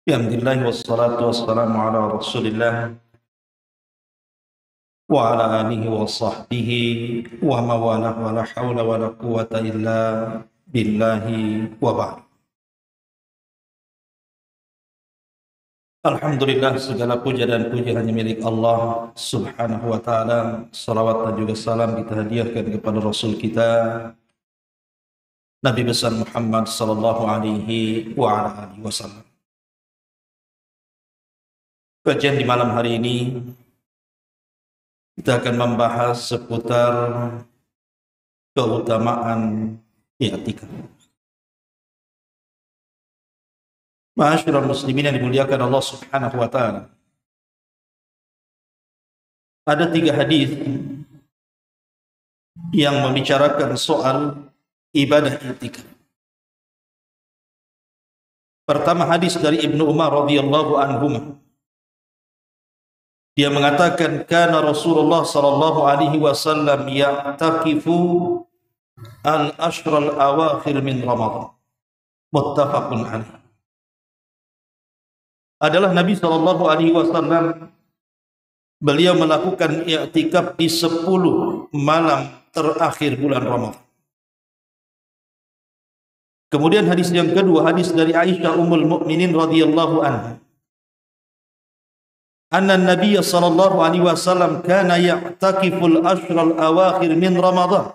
Alhamdulillah wassalatu wassalamu ala Rasulillah wa ala alihi wa sahbihi wa mawalah wa la hawla wa la quwata illa billahi wa ba'd. Alhamdulillah, segala puja dan puji hanya milik Allah subhanahu wa ta'ala. Salawat dan juga salam kita hadiahkan kepada Rasul kita Nabi besar Muhammad sallallahu alaihi wa ala alihi wasallam. Kajian di malam hari ini kita akan membahas seputar keutamaan i'tikaf. Ma'asyiral muslimin yang dimuliakan Allah Subhanahu wa taala. Ada 3 hadis yang membicarakan soal ibadah i'tikaf. Pertama, hadis dari Ibnu Umar radhiyallahu anhu. Dia mengatakan kana Rasulullah sallallahu alaihi wasallam ya'takifu al-ashral awakhir min Ramadan. Muttafaqun alaih. Adalah Nabi sallallahu alaihi wasallam, beliau melakukan i'tikaf di 10 malam terakhir bulan Ramadan. Kemudian hadis yang kedua, hadis dari Aisyah ummul mukminin radhiyallahu anha. Anna Nabi sallallahu alaihi wasallam kana ya'takiful ashral awakhir min Ramadan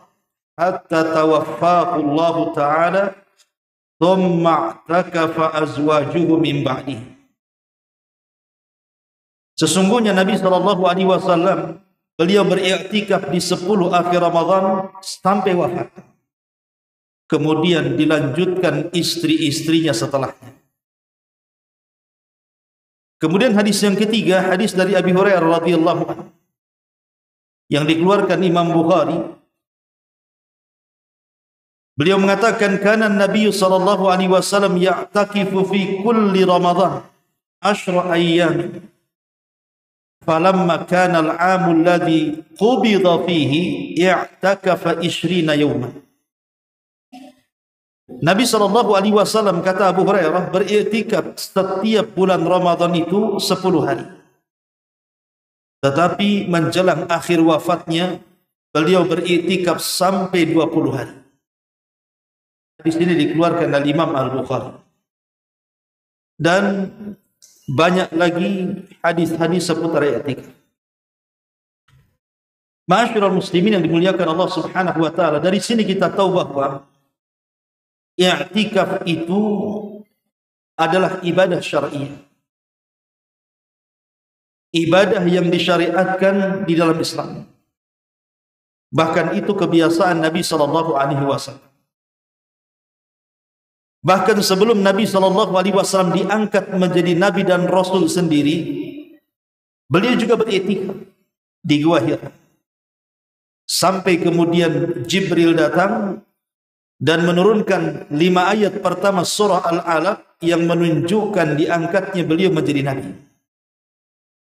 hatta tawaffahu Allah taala thumma i'takafa azwajuhu min ba'dihi. Sesungguhnya Nabi sallallahu alaihi wasallam beliau beriktikaf di 10 akhir Ramadan sampai wafat. Kemudian dilanjutkan istri-istrinya setelahnya. Kemudian hadis yang ketiga, hadis dari Abi Hurairah radhiyallahu anhu yang dikeluarkan Imam Bukhari. Beliau mengatakan kana Nabi sallallahu alaihi wasallam ya'takifu fi kulli Ramadan 10 ayyam. Falamma kana al-'am alladhi qubida fihi i'takafa 20 yawman. Nabi sallallahu alaihi wasallam, kata Abu Hurairah, beriktikaf setiap bulan Ramadan itu 10 hari. Tetapi menjelang akhir wafatnya beliau beriktikaf sampai 20 hari. Di sini dikeluarkan oleh Imam Al-Bukhari. Dan banyak lagi hadis-hadis seputar i'tikaf. Ma'asyiral muslimin yang dimuliakan Allah Subhanahu wa taala, dari sini kita tahu bahwa i'tikaf itu adalah ibadah syar'iyyah. Ibadah yang disyariatkan di dalam Islam. Bahkan itu kebiasaan Nabi sallallahu alaihi wasallam. Bahkan sebelum Nabi sallallahu alaihi wasallam diangkat menjadi nabi dan rasul sendiri, beliau juga beriktikaf di Gua Hira. Sampai kemudian Jibril datang dan menurunkan 5 ayat pertama surah Al-Alaq yang menunjukkan diangkatnya beliau menjadi nabi.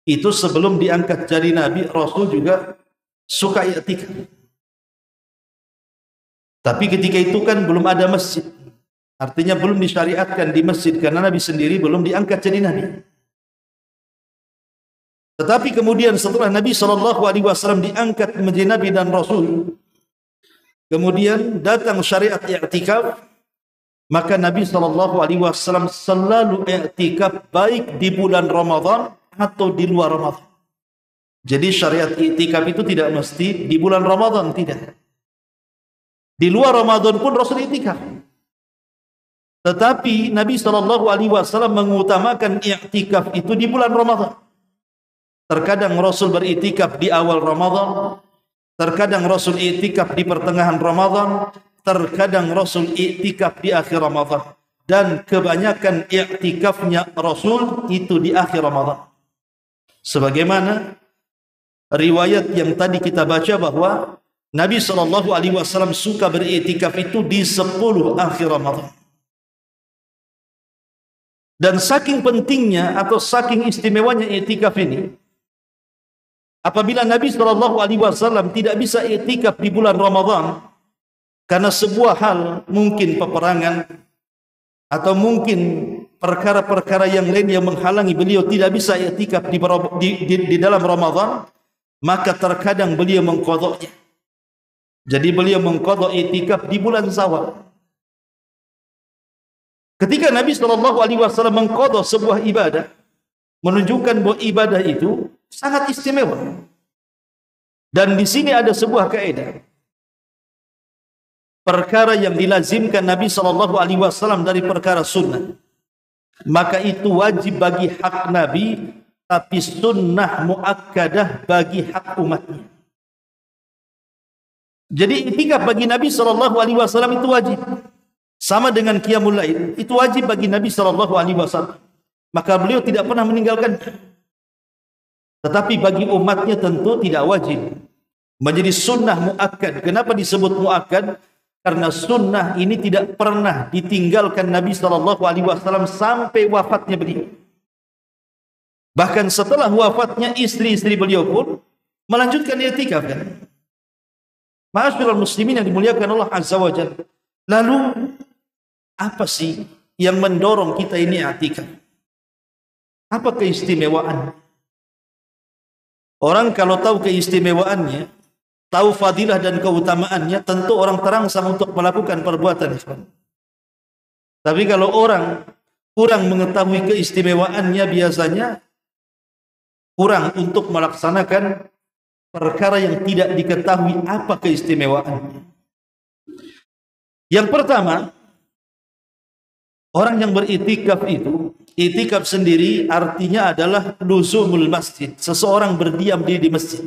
Itu sebelum diangkat jadi nabi, Rasul juga suka i'tikaf. Tapi ketika itu kan belum ada masjid. Artinya belum disyariatkan di masjid karena Nabi sendiri belum diangkat jadi nabi. Tetapi kemudian setelah Nabi SAW diangkat menjadi nabi dan Rasul, kemudian datang syariat i'tikaf, maka Nabi SAW selalu i'tikaf baik di bulan Ramadan atau di luar Ramadan. Jadi syariat i'tikaf itu tidak mesti di bulan Ramadan, tidak. Di luar Ramadan pun Rasul i'tikaf. Tetapi Nabi SAW mengutamakan i'tikaf itu di bulan Ramadan. Terkadang Rasul beriktikaf di awal Ramadan, terkadang Rasul i'tikaf di pertengahan Ramadan, terkadang Rasul i'tikaf di akhir Ramadan. Dan kebanyakan i'tikafnya Rasul itu di akhir Ramadan. Sebagaimana riwayat yang tadi kita baca bahwa Nabi SAW suka beriktikaf itu di 10 akhir Ramadan. Dan saking pentingnya atau saking istimewanya i'tikaf ini, apabila Nabi SAW tidak bisa i'tikaf di bulan Ramadan karena sebuah hal, mungkin peperangan atau mungkin perkara-perkara yang lain yang menghalangi beliau tidak bisa i'tikaf di dalam Ramadan, maka terkadang beliau mengqadha'nya. Jadi beliau mengqadha' i'tikaf di bulan Syawal. Ketika Nabi SAW mengqadha' sebuah ibadah, menunjukkan bahwa ibadah itu sangat istimewa. Dan di sini ada sebuah kaidah. Perkara yang dilazimkan Nabi SAW dari perkara sunnah, maka itu wajib bagi hak Nabi, tapi sunnah muakkadah bagi hak umatnya. Jadi i'tikaf bagi Nabi SAW itu wajib. Sama dengan qiyamul lail, itu wajib bagi Nabi SAW. Maka beliau tidak pernah meninggalkan. Tetapi bagi umatnya tentu tidak wajib. Menjadi sunnah muakkad. Kenapa disebut muakkad? Karena sunnah ini tidak pernah ditinggalkan Nabi SAW sampai wafatnya beliau. Bahkan setelah wafatnya istri-istri beliau pun melanjutkan i'tikaf kan. Ma'asyiral muslimin yang dimuliakan Allah Azza wa Jalla. Lalu apa sih yang mendorong kita ini i'tikaf? Apa keistimewaan? Orang kalau tahu keistimewaannya, tahu fadilah dan keutamaannya, tentu orang terangsang untuk melakukan perbuatan. Tapi kalau orang kurang mengetahui keistimewaannya, biasanya kurang untuk melaksanakan perkara yang tidak diketahui apa keistimewaannya. Yang pertama, orang yang beriktikaf itu, iktikaf sendiri artinya adalah luzumul masjid, seseorang berdiam diri di masjid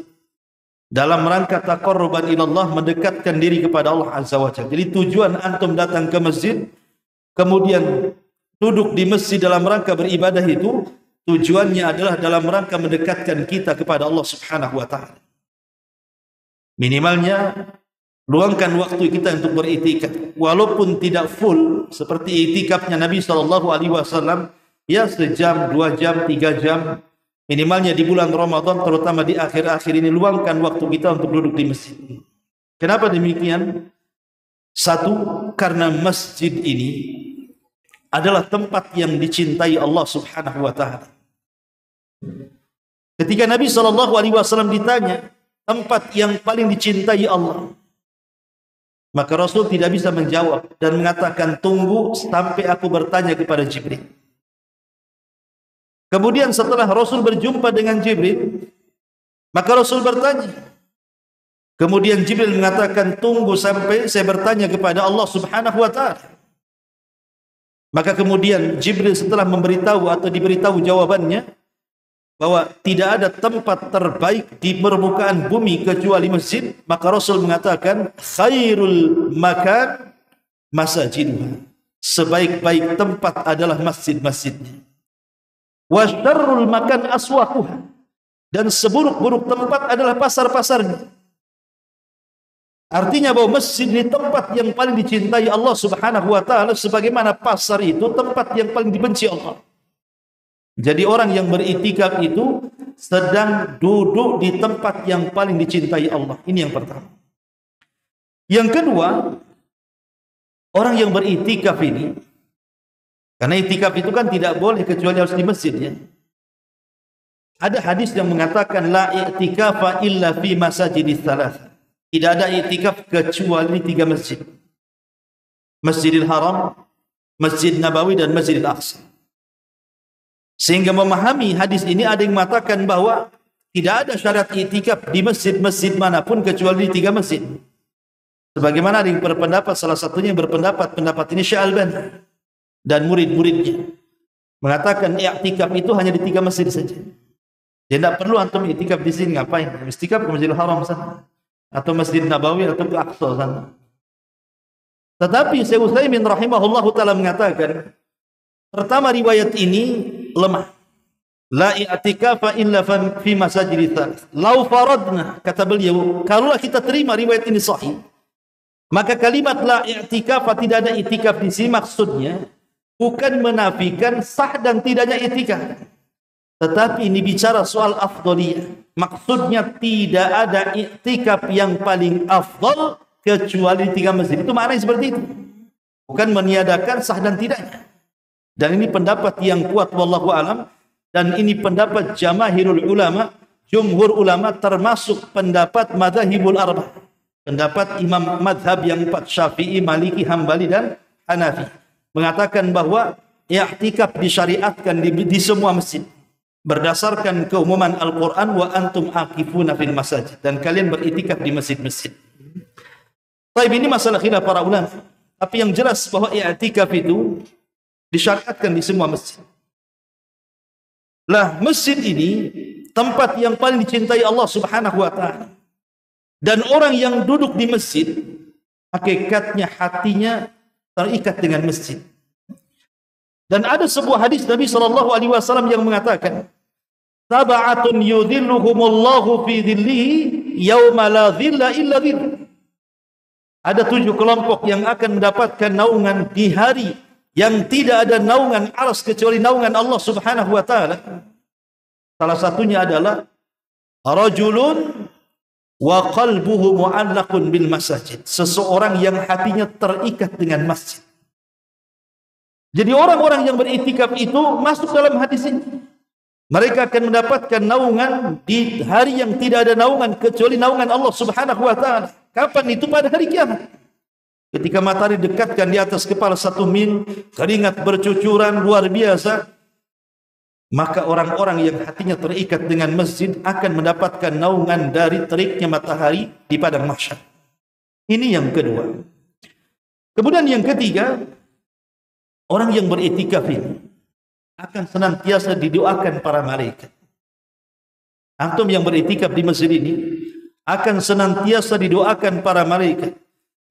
dalam rangka taqarruban ilallah, mendekatkan diri kepada Allah Azza wa Jalla. Jadi tujuan antum datang ke masjid, kemudian duduk di masjid dalam rangka beribadah itu, tujuannya adalah dalam rangka mendekatkan kita kepada Allah Subhanahu wa Ta'ala. Minimalnya luangkan waktu kita untuk beriktikaf, walaupun tidak full seperti iktikafnya Nabi SAW, ya sejam, 2 jam, 3 jam. Minimalnya di bulan Ramadan, terutama di akhir-akhir ini, luangkan waktu kita untuk duduk di masjid. Kenapa demikian? Satu, karena masjid ini adalah tempat yang dicintai Allah Subhanahu wa Ta'ala. Ketika Nabi SAW ditanya tempat yang paling dicintai Allah, maka Rasul tidak bisa menjawab dan mengatakan, tunggu sampai aku bertanya kepada Jibril. Kemudian setelah Rasul berjumpa dengan Jibril, maka Rasul bertanya. Kemudian Jibril mengatakan, tunggu sampai saya bertanya kepada Allah Subhanahu wa Ta'ala. Maka kemudian Jibril setelah memberitahu atau diberitahu jawabannya, bahwa tidak ada tempat terbaik di permukaan bumi kecuali masjid, maka Rasul mengatakan, khairul makan masajiduha. Sebaik-baik tempat adalah masjid-masjidnya. Wa syarrul makan aswaquha, dan seburuk-buruk tempat adalah pasar-pasarnya. Artinya bahwa masjid ini tempat yang paling dicintai Allah Subhanahu wa Ta'ala, sebagaimana pasar itu tempat yang paling dibenci Allah. Jadi orang yang beriktikaf itu sedang duduk di tempat yang paling dicintai Allah. Ini yang pertama. Yang kedua, orang yang beriktikaf ini, karena iktikaf itu kan tidak boleh kecuali harus di masjid ya. Ada hadis yang mengatakan la i'tikafa illa fi masajidis tsalatsa. Tidak ada iktikaf kecuali 3 masjid. Masjidil Haram, Masjid Nabawi dan Masjidil Aqsa. Sehingga memahami hadis ini ada yang mengatakan bahwa tidak ada syarat iktikaf di masjid-masjid manapun kecuali di 3 masjid. Sebagaimana ada yang berpendapat, salah satunya yang berpendapat pendapat ini Syekh Albani dan murid-muridnya mengatakan i'tikaf itu hanya di 3 masjid saja. Jadi tidak perlu antum i'tikaf di sini, ngapain? I'tikaf ke Masjidil Haram sana, atau Masjid Nabawi atau ke Aqsa sana. Tetapi Syekh Utsaimin rahimahullahu taala mengatakan, pertama riwayat ini lemah. La i'tikafa illa fi masajidil tsalath. Lau faradna, kata beliau, kalaulah kita terima riwayat ini sahih, maka kalimat la i'tikafa, tidak ada i'tikaf di sini, maksudnya bukan menafikan sah dan tidaknya i'tikaf, tetapi ini bicara soal afdaliyah. Maksudnya tidak ada i'tikaf yang paling afdal kecuali 3 masjid. Itu maknanya seperti itu. Bukan meniadakan sah dan tidaknya. Dan ini pendapat yang kuat wallahu alam, dan ini pendapat jamaahirul ulama, jumhur ulama, termasuk pendapat madzhabul arba'. Pendapat imam madhab yang empat, Syafi'i, Maliki, Hambali dan Hanafi, mengatakan bahwa i'tikaf disyariatkan di semua masjid berdasarkan keumuman Al-Quran, wa antum aqifuna fil masajid, dan kalian beriktikaf di masjid-masjid. Baik, ini masalah khilaf para ulama, tapi yang jelas bahwa i'tikaf itu disyariatkan di semua masjid. Lah, masjid ini tempat yang paling dicintai Allah Subhanahu wa taala. Dan orang yang duduk di masjid, hakikatnya hatinya terikat dengan masjid. Dan ada sebuah hadis Nabi SAW yang mengatakan, sab'atun yudhilluhumullahu fi dhillihi yawma la dhilla illa dhill. Ada 7 kelompok yang akan mendapatkan naungan di hari yang tidak ada naungan aras kecuali naungan Allah Subhanahu wa taala. Salah satunya adalah rajulun wa qalbuhu mu'allaqun bil masajid. Seseorang yang hatinya terikat dengan masjid. Jadi orang-orang yang beriktikaf itu masuk dalam hadis ini. Mereka akan mendapatkan naungan di hari yang tidak ada naungan kecuali naungan Allah Subhanahu wa taala. Kapan itu? Pada hari kiamat. Ketika matahari dekatkan di atas kepala 1 mil, keringat bercucuran luar biasa, maka orang-orang yang hatinya terikat dengan masjid akan mendapatkan naungan dari teriknya matahari di padang mahsyar. Ini yang kedua. Kemudian yang ketiga, orang yang beriktikaf ini akan senantiasa didoakan para malaikat. Antum yang beriktikaf di masjid ini akan senantiasa didoakan para malaikat.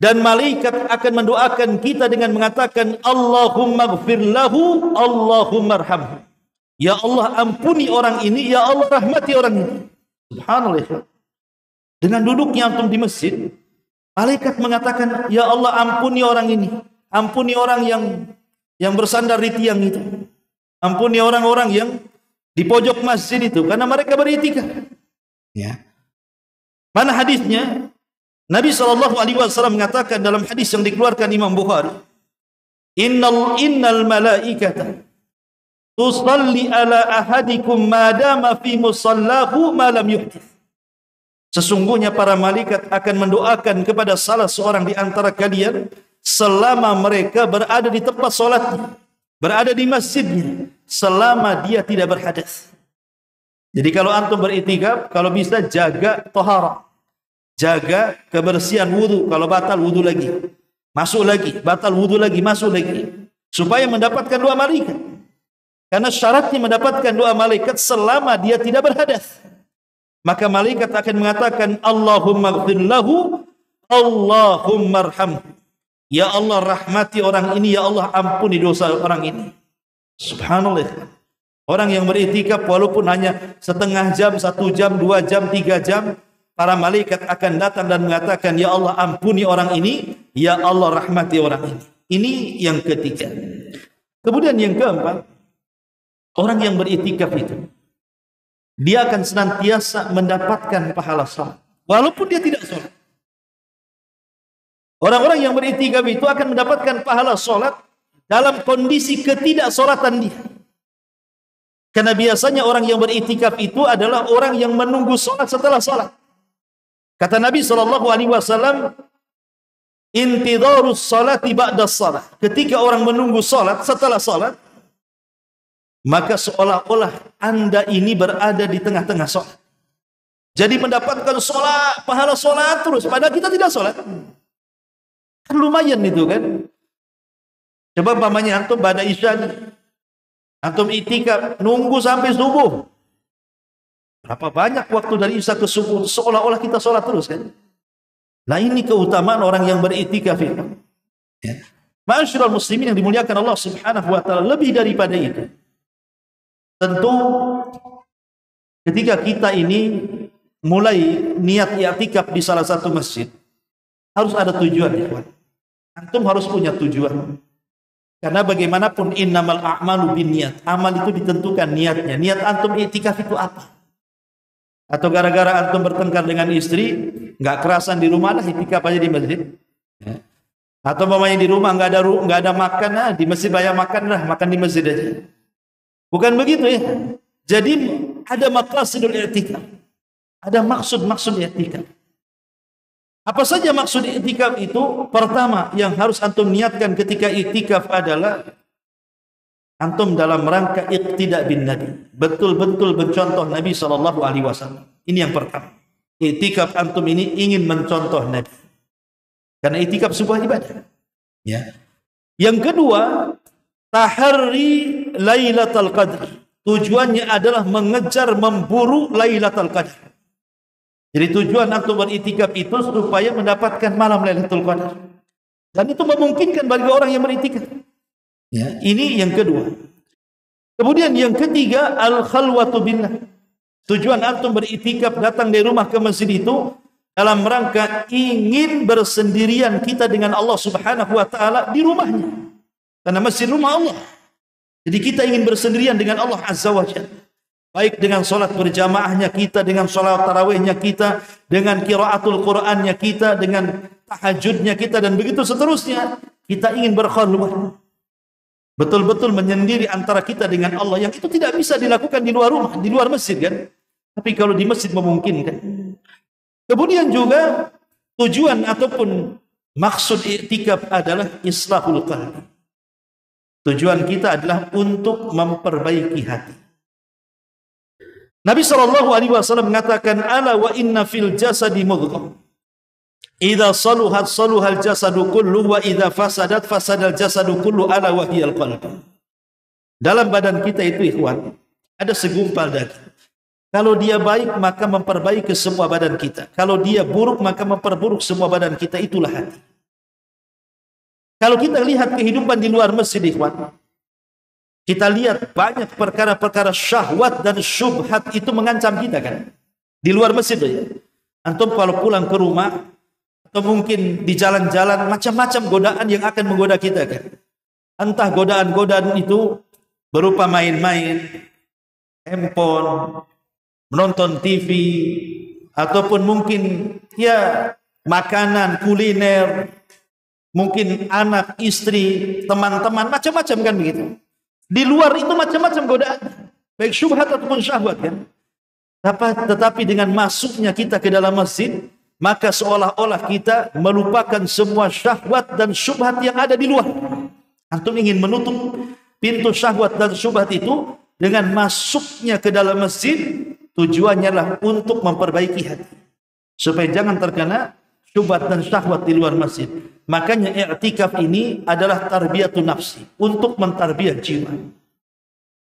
Dan malaikat akan mendoakan kita dengan mengatakan, Allahumma gfir lahu, Allahumma arhamhu. Ya Allah, ampuni orang ini, ya Allah rahmati orang ini. Subhanallah. Dengan duduknya antum di masjid, malaikat mengatakan, ya Allah ampuni orang ini. Ampuni orang yang bersandar di tiang itu. Ampuni orang-orang yang di pojok masjid itu, karena mereka beriktikaf. Ya. Mana hadisnya? Nabi SAW mengatakan dalam hadis yang dikeluarkan Imam Bukhari, Innal malaikata tusalli ala ahadikum madama fi musallahu ma lam yuhdith. Sesungguhnya para malaikat akan mendoakan kepada salah seorang di antara kalian selama mereka berada di tempat salatnya, berada di masjidnya, selama dia tidak berhadas. Jadi kalau antum beriktikaf, kalau bisa jaga taharah, jaga kebersihan wudu. Kalau batal, wudu lagi, masuk lagi, batal wudu lagi, masuk lagi, supaya mendapatkan doa malaikat. Karena syaratnya mendapatkan doa malaikat selama dia tidak berhadas. Maka malaikat akan mengatakan, Allahumma gfir lahu, Allahumma arhamhu. Ya Allah rahmati orang ini, ya Allah ampuni dosa orang ini. Subhanallah. Orang yang beriktikaf walaupun hanya setengah jam, 1 jam, 2 jam, 3 jam, para malaikat akan datang dan mengatakan, ya Allah ampuni orang ini, ya Allah rahmati orang ini. Ini yang ketiga. Kemudian yang keempat, orang yang beriktikaf itu, dia akan senantiasa mendapatkan pahala salat, walaupun dia tidak salat. Orang-orang yang beriktikaf itu akan mendapatkan pahala salat dalam kondisi ketidaksolatan dia. Karena biasanya orang yang beriktikaf itu adalah orang yang menunggu salat setelah salat. Kata Nabi SAW, intidharus salati ba'da salat. Ketika orang menunggu salat setelah salat, maka seolah-olah anda ini berada di tengah-tengah salat. Jadi mendapatkan salat, pahala salat terus, padahal kita tidak salat. Kan lumayan itu kan. Coba pamannya antum pada isya nih, antum iktikaf nunggu sampai subuh. Berapa banyak waktu dari isya ke subuh, seolah-olah kita sholat terus kan. Nah ini keutamaan orang yang beriktikaf itu. Ya. Ma'asyiral muslimin yang dimuliakan Allah Subhanahu wa taala, lebih daripada itu. Tentu ketika kita ini mulai niat i'tikaf di salah satu masjid, harus ada tujuan ya. Antum harus punya tujuan. Karena bagaimanapun innamal a'malu binniyat. Amal itu ditentukan niatnya. Niat antum i'tikaf itu apa? Atau gara-gara antum bertengkar dengan istri, nggak kerasan di rumah lah, i'tikaf aja di masjid. Ya. Atau mamanya di rumah nggak ada makan, di masjid banyak makan lah, makan di masjid aja. Bukan begitu ya. Jadi ada maqasidul i'tikaf. Ada maksud-maksud i'tikaf. Apa saja maksud i'tikaf itu? Pertama yang harus antum niatkan ketika i'tikaf adalah antum dalam rangka iqtida bin Nabi. Betul-betul mencontoh Nabi SAW. Ini yang pertama. I'tikaf antum ini ingin mencontoh Nabi. Karena i'tikaf sebuah ibadah. Ya. Yang kedua, tahari Lailatul Qadar. Tujuannya adalah mengejar, memburu Lailatul Qadar. Jadi tujuan antum beritikaf itu supaya mendapatkan malam Lailatul Qadar. Dan itu memungkinkan bagi orang yang beritikaf. Ya, ini yang kedua. Kemudian yang ketiga, al-khalwatu billah. Tujuan antum beritikaf datang dari rumah ke masjid itu dalam rangka ingin bersendirian kita dengan Allah Subhanahu wa taala di rumahnya. Karena masjid rumah Allah. Jadi kita ingin bersendirian dengan Allah Azza wa Jalla. Baik dengan solat berjamaahnya kita, dengan solat tarawihnya kita, dengan qiraatul Qur'annya kita, dengan tahajudnya kita, dan begitu seterusnya. Kita ingin berkhalwah. Betul-betul menyendiri antara kita dengan Allah, yang itu tidak bisa dilakukan di luar rumah, di luar masjid kan. Tapi kalau di masjid memungkinkan. Kemudian juga tujuan ataupun maksud i'tikaf adalah islahul qalbi. Tujuan kita adalah untuk memperbaiki hati. Nabi SAW mengatakan, ala wa inna fil jasadi mudghah. Idza saluhat saluhal jasadu kullu wa idza fasadat fasadal jasadu kullu ala wa hiyal qalb. Dalam badan kita itu ikhwan, ada segumpal daging. Kalau dia baik maka memperbaiki semua badan kita. Kalau dia buruk maka memperburuk semua badan kita, itulah hati. Kalau kita lihat kehidupan di luar masjid ikhwan, kita lihat banyak perkara-perkara syahwat dan syubhat itu mengancam kita kan. Di luar masjid ya. Antum kalau pulang ke rumah atau mungkin di jalan-jalan, macam-macam godaan yang akan menggoda kita kan. Entah godaan-godaan itu berupa main-main, handphone, menonton TV, ataupun mungkin ya makanan, kuliner, mungkin anak, istri, teman-teman, macam-macam kan begitu. Di luar itu macam-macam godaan, baik syubhat ataupun syahwat kan. Tetapi dengan masuknya kita ke dalam masjid, maka seolah-olah kita melupakan semua syahwat dan syubhat yang ada di luar. Antum ingin menutup pintu syahwat dan syubhat itu dengan masuknya ke dalam masjid. Tujuannya adalah untuk memperbaiki hati, supaya jangan terkena syubhat dan syahwat di luar masjid. Makanya i'tikaf ini adalah tarbiyatun nafsi, untuk mentarbiyah jiwa.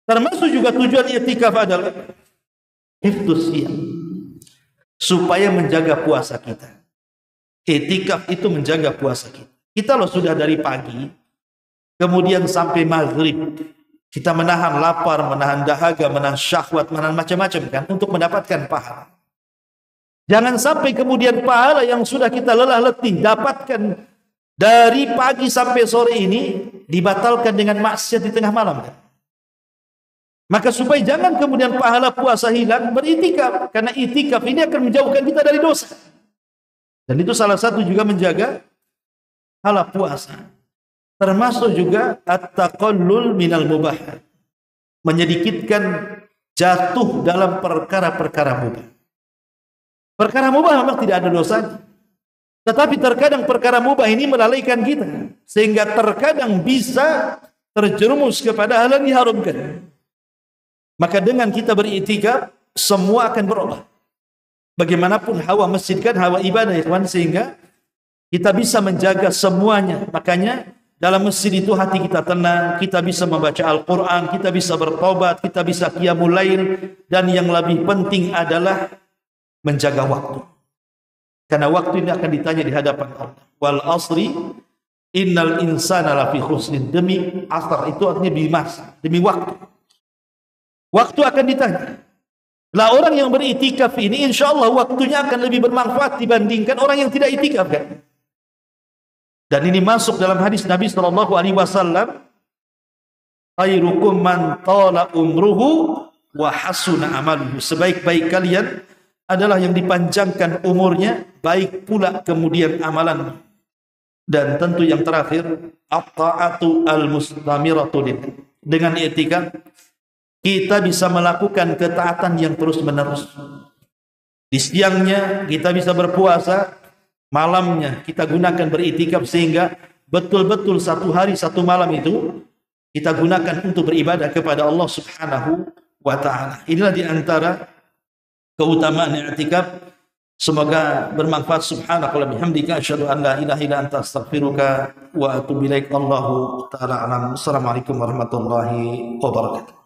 Termasuk juga tujuan i'tikaf adalah hifdzus siyam, supaya menjaga puasa kita. I'tikaf itu menjaga puasa kita. Kita loh sudah dari pagi, kemudian sampai maghrib, kita menahan lapar, menahan dahaga, menahan syahwat, menahan macam-macam kan, untuk mendapatkan pahala. Jangan sampai kemudian pahala yang sudah kita lelah letih dapatkan dari pagi sampai sore ini dibatalkan dengan maksiat di tengah malam kan. Maka supaya jangan kemudian pahala puasa hilang, beritikaf, karena itikaf ini akan menjauhkan kita dari dosa. Dan itu salah satu juga menjaga pahala puasa. Termasuk juga at-taqallul minal mubah, menyedikitkan jatuh dalam perkara-perkara mubah. Perkara mubah memang tidak ada dosanya, tetapi terkadang perkara mubah ini melalaikan kita, sehingga terkadang bisa terjerumus kepada hal yang diharamkan. Maka dengan kita beritikaf, semua akan berubah. Bagaimanapun hawa masjid kan hawa ibadah, sehingga kita bisa menjaga semuanya. Makanya dalam masjid itu hati kita tenang, kita bisa membaca Al-Quran, kita bisa bertobat, kita bisa qiyamul lail, dan yang lebih penting adalah menjaga waktu. Karena waktu ini akan ditanya di hadapan Allah. Wal asri innal insana lafi khusrin. Demi asar itu artinya demi masa, demi waktu. Waktu akan ditanya. Lah orang yang beritikaf ini insya Allah waktunya akan lebih bermanfaat dibandingkan orang yang tidak itikaf kan. Dan ini masuk dalam hadis Nabi SAW, khairukum man tala umruhu wa hasuna amaluhu. Sebaik-baik kalian adalah yang dipanjangkan umurnya, baik pula kemudian amalan. Dan tentu yang terakhir, at-ta'atu al-mustamiratu lillah. Dengan i'tikaf kita bisa melakukan ketaatan yang terus-menerus. Di siangnya kita bisa berpuasa, malamnya kita gunakan beriktikaf sehingga betul-betul satu hari satu malam itu kita gunakan untuk beribadah kepada Allah Subhanahu wa taala. Inilah di antara keutamaan i'tikaf. Semoga bermanfaat. Subhanakallahumma bihamdika asyhadu an la ilaha illa anta astaghfiruka wa atubu ilaik. Allahu taala alam. Assalamualaikum warahmatullahi wabarakatuh.